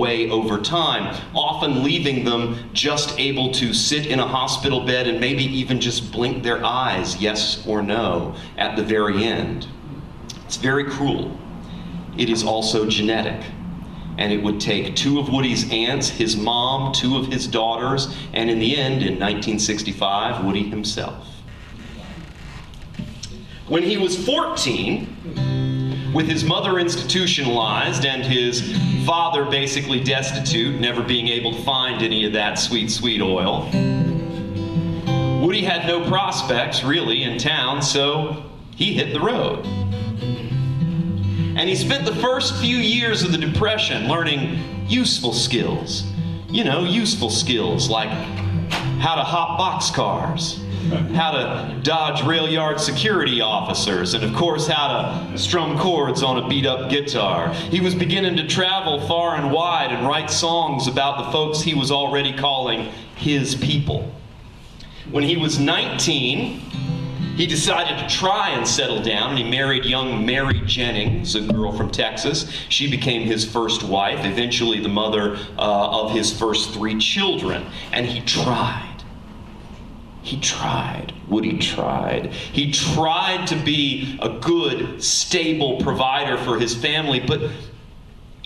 away over time, often leaving them just able to sit in a hospital bed and maybe even just blink their eyes, yes or no, at the very end. It's very cruel. It is also genetic. And it would take 2 of Woody's aunts, his mom, 2 of his daughters, and in the end, in 1965, Woody himself. When he was 14, with his mother institutionalized and his father basically destitute, never being able to find any of that sweet, sweet oil, Woody had no prospects, really, in town, so he hit the road. And he spent the first few years of the Depression learning useful skills. You know, useful skills like how to hop boxcars, how to dodge rail yard security officers, and of course how to strum chords on a beat-up guitar. He was beginning to travel far and wide and write songs about the folks he was already calling his people. When he was 19, he decided to try and settle down, and he married young Mary Jennings, a girl from Texas. She became his first wife, eventually the mother of his first 3 children. And he tried. He tried. Woody tried. He tried to be a good, stable provider for his family, but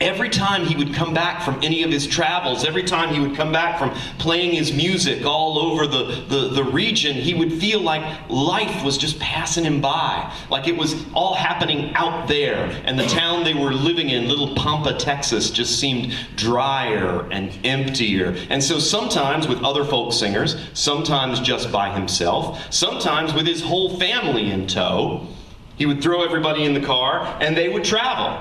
every time he would come back from any of his travels, every time he would come back from playing his music all over the region, he would feel like life was just passing him by, like it was all happening out there, and the town they were living in, little Pampa, Texas, just seemed drier and emptier. And so sometimes with other folk singers, sometimes just by himself, sometimes with his whole family in tow, he would throw everybody in the car and they would travel.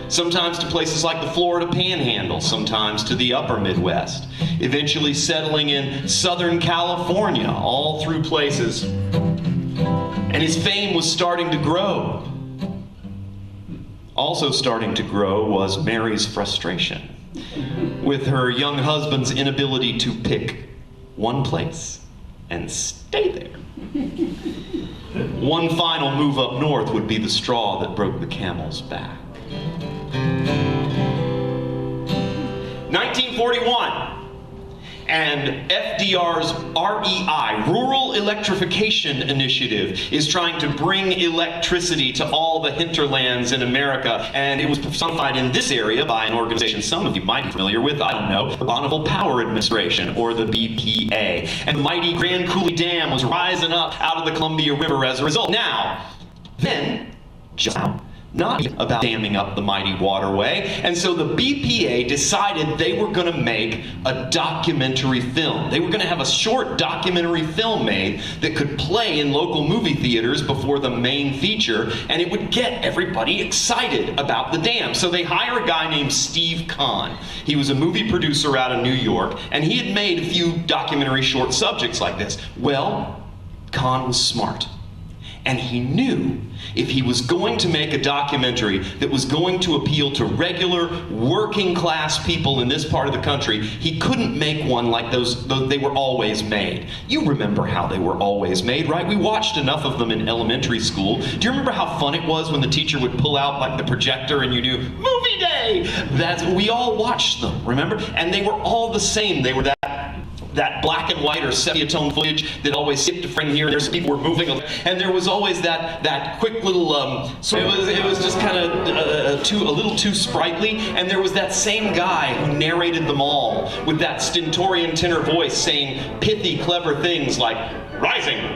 Sometimes to places like the Florida Panhandle, sometimes to the upper Midwest, eventually settling in Southern California, all through places. And his fame was starting to grow. Also starting to grow was Mary's frustration with her young husband's inability to pick one place and stay there. One final move up north would be the straw that broke the camel's back. 1941, and FDR's REI, Rural Electrification Initiative, is trying to bring electricity to all the hinterlands in America, and it was personified in this area by an organization some of you might be familiar with, I don't know, the Bonneville Power Administration, or the BPA. And the mighty Grand Coulee Dam was rising up out of the Columbia River as a result. Now, then, just now, not about damming up the mighty waterway. And so the BPA decided they were going to make a documentary film. They were going to have a short documentary film made that could play in local movie theaters before the main feature, and it would get everybody excited about the dam. So they hire a guy named Steve Kahn. He was a movie producer out of New York, and he had made a few documentary short subjects like this. Well, Kahn was smart. And he knew if he was going to make a documentary that was going to appeal to regular working class people in this part of the country, he couldn't make one like those they were always made. You remember how they were always made, right? We watched enough of them in elementary school. Do you remember how fun it was when the teacher would pull out like the projector and you knew, movie day? We all watched them, remember? And they were all the same. They were that black and white or sepia-tone footage that always skipped a frame here and there, so people were moving, and there was always that quick little so it was just kind of a little too sprightly, and there was that same guy who narrated them all with that stentorian tenor voice saying pithy, clever things like rising